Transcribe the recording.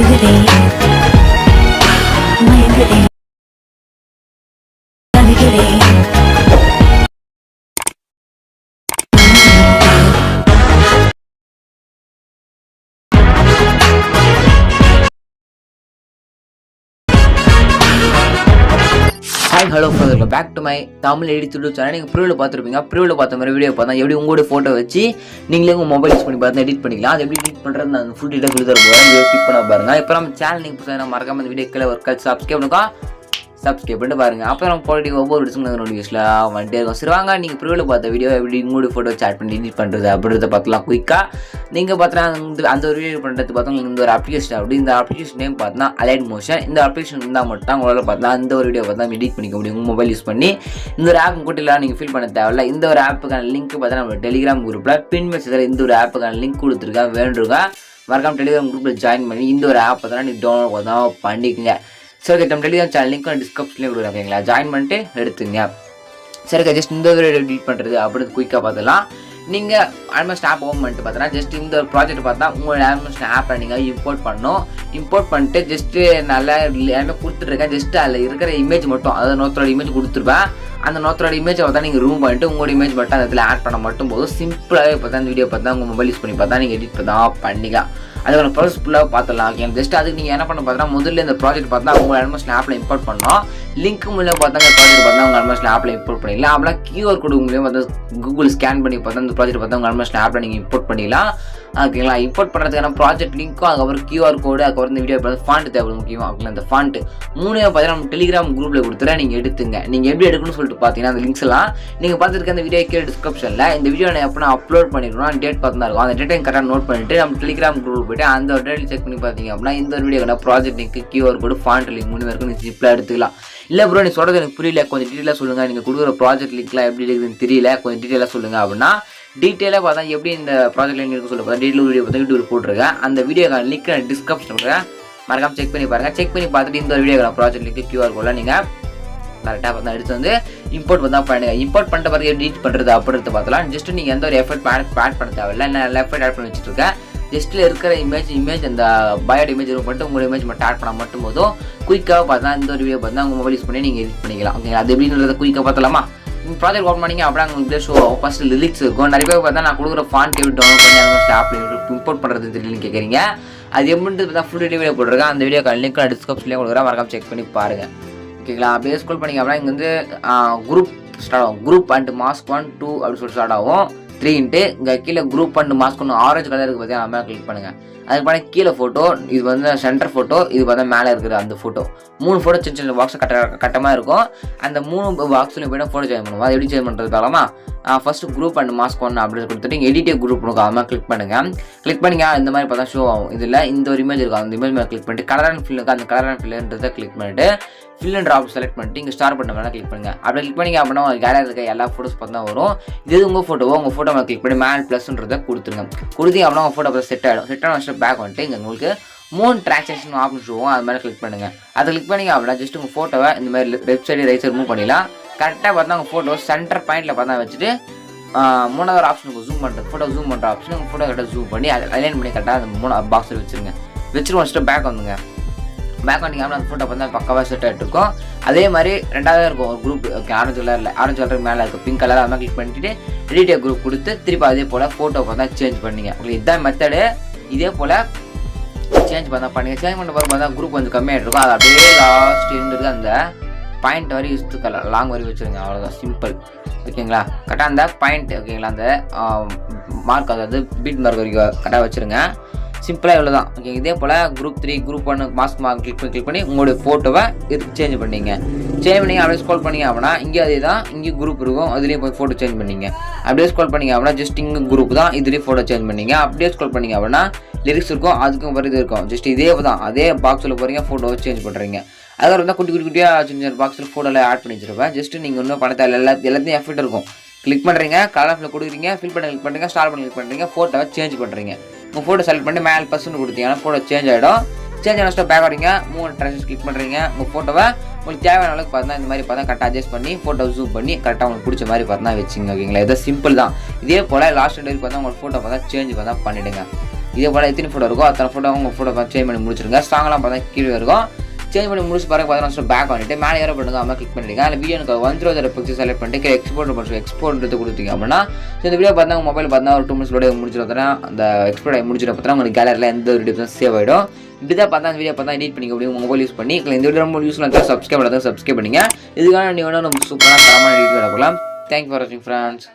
Hi, hello friends, welcome back to my Tamil edit YouTube channel. நீங்கள் ப்ரிவியூல பார்த்துருப்பீங்க. ப்ரிவியூல பார்த்த மாதிரி வீடியோ பார்த்தா எப்படி உங்களோட ஃபோட்டோ வச்சு நீங்களே உங்கள் மொபைல் யூஸ் பண்ணி பார்த்து எடிட் பண்ணிக்கலாம். அது எப்படி எடிட் பண்ணுறது நான் ஃபுல் டீட்டெயில் கொடுத்து தருவேன். வீடியோ ஸ்கிப் பண்ண பாருங்க. இப்போ நம்ம சேனல் நீங்கள் புதுசாக மறக்காம இந்த வீடியோ கீழே ஒரு சப்ஸ்கிரைப் பண்ணுங்க. சப்ஸ்கிரைப் பண்ணிட்டு பாருங்க. அப்போ நம்ம போட்டி ஒவ்வொரு டிஸ்கிரிப்ஷன் நோட்டிஃபிகேஷனில் வந்துட்டே இருக்கும். சரி வாங்க, நீங்கள் ப்ரிவியூல பார்த்த வீடியோ எப்படி உங்களோட ஃபோட்டோ சேட் பண்ணி எடிட் பண்ணுறது அப்படின்றத பார்த்துலாம் குயிக்காக. நீங்கள் பார்த்தீங்கன்னா அந்த ஒரு வீடியோ பண்ணுறது பார்த்தா இந்த ஒரு அப்ளிகேஷன் அப்படி இந்த அப்ளிகேஷன் நேம் பார்த்தீங்கன்னா அலைட் மோஷன். இந்த அப்ளிகேஷன் இருந்தால் மட்டும் உங்களால் பார்த்தா இந்த ஒரு வீடியோ பார்த்தா எடிட் பண்ணிக்க முடியும் உங்கள் மொபைல் யூஸ் பண்ணி. இந்த ஒரு ஆப் கூட்டிலாம் நீங்கள் ஃபீல் பண்ண தேவையில்ல. இந்த ஒரு ஆப்புக்கான லிங்க் பார்த்தா நம்ம டெலிகிராம் குரூப்பில் பின் மெசேஜில் இந்த ஒரு ஆப்புக்கான லிங்க் கொடுத்துருக்கேன். வேண்டுங்க மறக்காம டெலிகிராம் குரூப்பில் ஜாயின் பண்ணி இந்த ஒரு ஆப் பார்த்தா நீங்கள் டவுன்லோட் பார்த்தா பண்ணிக்கோங்க. சரி, நம்ம டெலிகிராம் சேனல் லிங்க் டிஸ்கிரிப்ஷன்லேயே கொடுக்குறேன். ஓகேங்களா, ஜாயின் பண்ணிட்டு எடுத்துங்க. சரிக்கா, ஜஸ்ட் இந்த ஒரு எடிட் பண்ணுறது அப்படின்னு குயிக்காக பார்த்துலாம். நீங்கள் ஆல்மோஸ்ட் ஆப் ஓப்பன் பண்ணிட்டு பார்த்தீங்கன்னா ஜஸ்ட் இந்த ஒரு ப்ராஜெக்ட் பார்த்தா உங்களோட ஆல்மோஸ்ட் ஆப்பை நீங்கள் இம்போர்ட் பண்ணணும். இம்போர்ட் பண்ணிட்டு ஜஸ்ட்டு நல்லா எல்லாமே கொடுத்துட்ருக்கேன். ஜஸ்ட்டு அதில் இருக்கிற இமேஜ் மட்டும், அதாவது நோத்தோட இமேஜ் கொடுத்துருப்பேன். அந்த நோத்தோட இமேஜை பார்த்தா நீங்கள் ரூம் பண்ணிட்டு உங்களோட இமேஜ் மட்டும் அந்த இடத்துல ஆட் பண்ண மட்டும் போதும். சிம்பிளாகவே பார்த்தா இந்த வீடியோ பார்த்தா உங்கள் மொபைல் யூஸ் பண்ணி பார்த்தா நீங்கள் எடிட் பார்த்தா பண்ணிக்கலாம். அதுக்கான ப்ராசஸ் ஃபுல்லாக பார்த்துலாம். ஓகே, ஜஸ்ட் அதுக்கு நீங்கள் என்ன பண்ண பார்த்தீங்கன்னா முதல்ல இந்த ப்ராஜெக்ட் பார்த்தா உங்கள் ஆல்மோஸ்ட் ஆப்பில் இம்போர்ட் பண்ணோம். லிங்க் மூலம் பார்த்தா இந்த ப்ராஜெக்ட் பார்த்தா உங்கள் ஆல்மோஸ்ட் ஆப்பில் இம்போர்ட் பண்ணிக்கலாம். அப்படின்னா QR கோடு மூலியம் பார்த்தா கூகுள் ஸ்கேன் பண்ணி பார்த்தா இந்த ப்ராஜெக்ட் பார்த்தா உங்கள் ஆல்மோஸ்ட் ஆப்பில் நீங்கள் இம்போர்ட் பண்ணிக்கலாம். ஓகேங்களா, இம்போர்ட் பண்ணுறதுக்கான ப்ராஜெக்ட் லிங்க்கும் அதுக்கப்புறம் QR கோடு அதுக்கப்புறம் இந்த வீடியோ பார்த்து ஃபாண்ட் தேவை முக்கியம். ஓகேங்களா, அந்த ஃபாண்ட் மூணு பார்த்தீங்கன்னா நம்ம டெலிகிராம் குரூப்பில் கொடுத்துறேன். நீங்கள் எடுத்துங்க. நீங்கள் எப்படி எடுக்கணும்னு சொல்லிட்டு பார்த்தீங்கன்னா அந்த லிங்க்ஸ் எல்லாம் நீங்கள் பார்த்துருக்க அந்த வீடியோ கீழே டிஸ்கிரிப்ஷனில் இந்த வீடியோ நான் எப்போ நான் அப்லோட் பண்ணிருக்கோம் டேட் பார்த்து தான் இருக்கும். அந்த டேட்டை கரெக்டாக நோட் பண்ணிட்டு நம்ம டெலிகிராம் குரூப் போய்ட்டு அந்த ஒரு டேட் செக் பண்ணி பார்த்தீங்க அப்படின்னா இந்த ஒரு வீடியோ ப்ராஜெக்ட் லிங்க் QR கோடு ஃபாண்ட் லிங்க் மூணு பேருக்கும் நீங்கள் சிம்பிளாக எடுத்துக்கலாம். இல்லை ப்ரோ, நீ சொல்கிறது எனக்கு புரியல, கொஞ்சம் டீட்டெயிலாக சொல்லுங்கள். நீங்கள் கொடுக்குற ப்ராஜெக்ட் லிங்க்லாம் எப்படி இருக்குதுன்னு தெரியல, கொஞ்சம் டீட்டெயிலாக சொல்லுங்கள் அப்படின்னா டீட்டெயிலாக பார்த்தா எப்படி இந்த ப்ராஜெக்ட் லிங்க் இருக்கு சொல்ல பார்த்தா டீட்டெயில் வீடியோ பார்த்து யூடியூப் போட்டிருக்கேன். அந்த வீடியோக்கான லிங்க் நான் டிஸ்கிரிப்ஷனில் மறக்காம செக் பண்ணி பாருங்கள். செக் பண்ணி பார்த்துட்டு இந்த ஒரு வீடியோக்கான ப்ராஜெக்ட் லிங்க் QR கோடில் நீங்கள் கரெக்டாக பார்த்தா எடுத்து வந்து இம்போர்ட் வந்து பண்ணுங்கள். இம்போர்ட் பண்ணிட்டு பார்த்து எடிட் பண்ணுறது அப்படின்றது பார்த்தலாம். ஜஸ்ட்டு நீங்கள் எந்த ஒரு எஃபர்ட் ஆட் பண்ண தேவையில்லை. நான் எஃபர்ட் ஆட் பண்ணி வச்சுருக்கேன். ஜஸ்ட்டில் இருக்கிற இமேஜ் அந்த பயோட இமேஜ் மட்டும் உங்களோட இமேஜ் மட்டும் ஆட் பண்ணால் மட்டும் போதும். குயிக்காக பார்த்தா இந்த ஒரு வீடியோ பார்த்தா உங்கள் மொபைல் யூஸ் பண்ணி நீங்கள் எடிட் பண்ணிக்கலாம். ஓகே, அது எப்படின்றத குயிக்காக பார்த்தலாமா? நீங்கள் ப்ராஜெக்ட் ஓப்பன் பண்ணிங்க அப்படின்னா உங்களுக்கு ஷோ ஃபஸ்ட்டு லிரிக்ஸ் இருக்கும். நிறைய பேர் பார்த்தா நான் கொடுக்குற ஃபாண்ட் எப்படி டவுன்லோட் பண்ணி அந்த ஆப் இம்போர்ட் பண்ணுறது தெரியலன்னு கேட்குறீங்க. அது எப்படின்றது பார்த்தா ஃபுல் வீடியோ போட்டிருக்கேன். அந்த வீடியோ லிங்க் நான் டிஸ்கிரிப்ஷன்லேயே கொடுக்குறேன். மறக்காம செக் பண்ணி பாருங்கள். ஓகேங்களா, அப்படியே ஸ்க்ரோல் பண்ணிங்க அப்படின்னா இங்கே வந்து குரூப் ஸ்டார்ட் ஆகும். குரூப் அண்ட் மாஸ்க் 1 2 அப்படின்னு சொல்லி ஸ்டார்ட் ஆகும். 3 இங்கே கீழே குரூப் அண்ட் மாஸ்க் 1 ஆரஞ்சு கலருக்கு பார்த்தீங்கன்னா நம்ம கிளிக் பண்ணுங்கள். அதுக்கு பண்ணி கீழே ஃபோட்டோ, இது வந்து சென்டர் ஃபோட்டோ, இது பார்த்தா மேலே இருக்குது அந்த ஃபோட்டோ. 3 ஃபோட்டோ சின்ன சின்ன பாக்ஸ் கட்டமாக இருக்கும். அந்த 3 பாக்ஸ்லையும் போய்ட்டு ஃபோட்டோ சேஞ்ச் பண்ணுவோம். அது எப்படி சேஞ்ச் பண்ணுறது பார்க்கலாமா? ஃபஸ்ட்டு குரூப் அண்ட் மாஸ்க் 1 அப்படின்னு கொடுத்துட்டு இங்கே எடிட்டே குரூப் இருக்கும். அது மாதிரி கிளிக் பண்ணுங்கள். கிளிக் பண்ணிங்க இந்த மாதிரி பார்த்தா ஷோ ஆகும். இதில் இந்த ஒரு இமேஜ் இருக்கும். அந்த இமேஜ் மேலே கிளிக் பண்ணிட்டு கலர் அண்ட் ஃபில்லுக்கு அந்த கலர் அண்ட் ஃபில்லுன்றதை கிளிக் பண்ணிட்டு ஃபில் அண்ட் ட்ராப் செலக்ட் பண்ணிட்டு இங்கே ஸ்டார் பண்ண மேலே கிளிக் பண்ணுங்கள். அப்படி கிளிக் பண்ணிங்க அப்படின்னா உங்கள் கேலரி இருக்க எல்லா ஃபோட்டோஸ் பார்த்தா வரும். இது உங்கள் ஃபோட்டோவோ உங்கள் ஃபோட்டோ மேலே கிளிக் பண்ணி மேல் ப்ளஸ்ன்றதை கொடுத்துருங்க. கொடுத்தீங்க அப்படின்னா உங்கள் ஃபோட்டோ செட் ஆகிடும். செட் ஆன வச்சுட்டு பேக் வந்துட்டு இங்கே உங்களுக்கு 3 டிரான்சாக்ஷன் ஆப்ஷன் ஷோவும். அது மாதிரி கிளிக் பண்ணுங்கள். அதை கிளிக் பண்ணிங்க அப்படின்னா ஜஸ்ட் உங்கள் ஃபோட்டோவை இந்த மாதிரி left side right side move பண்ணிடலாம். கரெக்டாக பார்த்தா உங்கள் ஃபோட்டோ சென்டர் பாயிண்டில் பார்த்தா வச்சுட்டு 3வது ஆப்ஷனுக்கு ஜூம் பண்ணுறது, ஃபோட்டோ ஜூம் பண்ணுற ஆப்ஷன் உங்கள் ஃபோட்டோ கரெக்டாக ஜூம் பண்ணி அதை அலைன் பண்ணி கரெக்டாக அந்த 3 பாக்ஸில் வச்சுருங்க. வச்சுட்டு பேக் வந்துங்க. பேக் வண்டிங்க அந்த ஃபோட்டோ பார்த்தா பக்கவாக செட் ஆகிட்டு இருக்கும். அதே மாதிரி ரெண்டாவது இருக்கும் ஒரு குரூப். ஓகே, ஆரஞ்சு கலருக்கு மேலே இருக்குது பிங்க் கலர். அது மாதிரி கிளிக் பண்ணிட்டு எடிட்டே குரூப் கொடுத்து திருப்பி அதே போல் ஃபோட்டோ பார்த்தா சேஞ்ச் பண்ணிங்க. உங்களுக்கு இதுதான் மெத்தடு. இதே போல் சேஞ்ச் பண்ண பண்ணிங்க. சேஞ்ச் பண்ண போது பார்த்தா குரூப் கொஞ்சம் கம்மியாகிட்டு இருக்கும். அது அப்படியே லாஸ்ட் இருக்குது அந்த பாயிண்ட் வரை யூஸ் லாங் வரை வச்சுருங்க. அவ்வளோதான், சிம்பிள். ஓகேங்களா, கரெக்டாக அந்த பாயிண்ட் ஓகேங்களா அந்த மார்க் அதாவது பீட் மார்க் வரைக்கும் கரெக்டாக வச்சுருங்க. சிம்பிளாக இவ்வளோ தான். ஓகே, இதே போல் குரூப் 3 குரூப் 1 மாஸ்க் கிளிக் பண்ணி உங்களுடைய ஃபோட்டோவை சேஞ்ச் பண்ணிங்க. சேஞ்ச் பண்ணிங்க அப்படியே ஸ்க்ரோல் பண்ணிங்க அப்படின்னா இங்கே அதே தான். இங்கே குரூப் இருக்கும், அதுலேயும் போய் ஃபோட்டோ சேஞ்ச் பண்ணிங்க. அப்படியே ஸ்க்ரோல் பண்ணிங்க அப்படின்னா ஜஸ்ட் இங்கே குரூப் தான், இதுலேயும் ஃபோட்டோ சேஞ்ச் பண்ணிங்க. அப்படியே ஸ்க்ரோல் பண்ணிங்க அப்படின்னா லிரிக்ஸ் இருக்கும், அதுக்கும் வருது இருக்கும். ஜஸ்ட் இதே தான், அதே பாக்ஸில் போகிறீங்க, ஃபோட்டோவை சேஞ்ச் பண்ணுறீங்க. அதுக்கப்புறம் தான் குட்டியாக சின்ன சின்ன பாக்ஸில் ஃபோட்டோவில் ஆட் பண்ணி வச்சுருப்பேன். ஜஸ்ட்டு நீங்கள் இன்னும் பணத்தை எல்லாத்தையும் எஃபெக்ட் இருக்கும். கிளிக் பண்ணுறீங்க, கலரில் கொடுக்குறீங்க, ஃபில் பண்ணி கிளிக் பண்ணுறீங்க, ஸ்டார் பண்ணி கிளிக் பண்ணுறீங்க, ஃபோட்டோவை சேஞ்ச் பண்ணுறீங்க. உங்கள் ஃபோட்டோ செலக்ட் பண்ணி மேல் பர்சன்ட் கொடுத்தீங்கன்னா ஃபோட்டோ சேஞ்ச் ஆகிடும். சேஞ்ச் ஆன பேக் வரீங்க, 3 ட்ரான்சாக்ஷன் கிளிக் பண்ணுறீங்க. உங்கள் ஃபோட்டோவை உங்களுக்கு தேவையான அளவுக்கு பார்த்தா இந்த மாதிரி பார்த்தா கரெக்டாக அட்ஜஸ்ட் பண்ணி ஃபோட்டோ ஜூம் பண்ணி கரெக்டாக உங்களுக்கு பிடிச்ச மாதிரி பார்த்தா வச்சுங்க. ஓகேங்களா, இதை சிம்பிள் தான். இதே போல் லாஸ்ட் டேட் பார்த்தா உங்கள் ஃபோட்டோ பார்த்தா சேஞ்ச் பார்த்தா பண்ணிவிடுங்க. இதே போல் எத்தனை ஃபோட்டோ இருக்கோ அத்தனை ஃபோட்டோ உங்கள் ஃபோட்டோ சேஞ்ச் பண்ணி முடிச்சிருங்க. ஸ்ட்ராங்கெலாம் பார்த்தா கீழே இருக்கும். சேஞ்ச் பண்ணி முடிச்சு பாருங்க. பார்த்தா பேக் பண்ணிட்டு மேலே ஏற பண்ணுங்க. அம்மா கிளிக் பண்ணிடுங்க. அதில் வீடியோ எனக்கு 100 பிக்சர் செலக்ட் பண்ணிட்டு எக்ஸ்போர்ட் கொடுத்தீங்க அப்படின்னா இந்த வீடியோ பார்த்தா உங்கள் மொபைல் பார்த்தா ஒரு 2 மினிட்ஸ் முடிச்சிருந்தா அந்த எக்ஸ்போர்ட் ஆகி முடிச்சிட பார்த்தா உங்களுக்கு கேலரியில் எந்த ஒரு டிஃப்ரென்ஸ் சேவ் ஆகிடும். இப்படி தான் பார்த்தா அந்த வீடியோ பார்த்தா எடிட் பண்ணிக்க முடியும் மொபைல் யூஸ் பண்ணி. இந்த வீடியோ ரொம்ப யூஸ்ஃபுல்லாக இருந்தால் சப்ஸ்கிரைப் பண்ணுங்க. இதுக்கான நீங்கள் வேணும் நம்ம சூப்பரான தரமான எடிட் பண்ணலாம். தேங்க்யூ ஃபார் வாட்சிங் ஃப்ரெண்ட்ஸ்.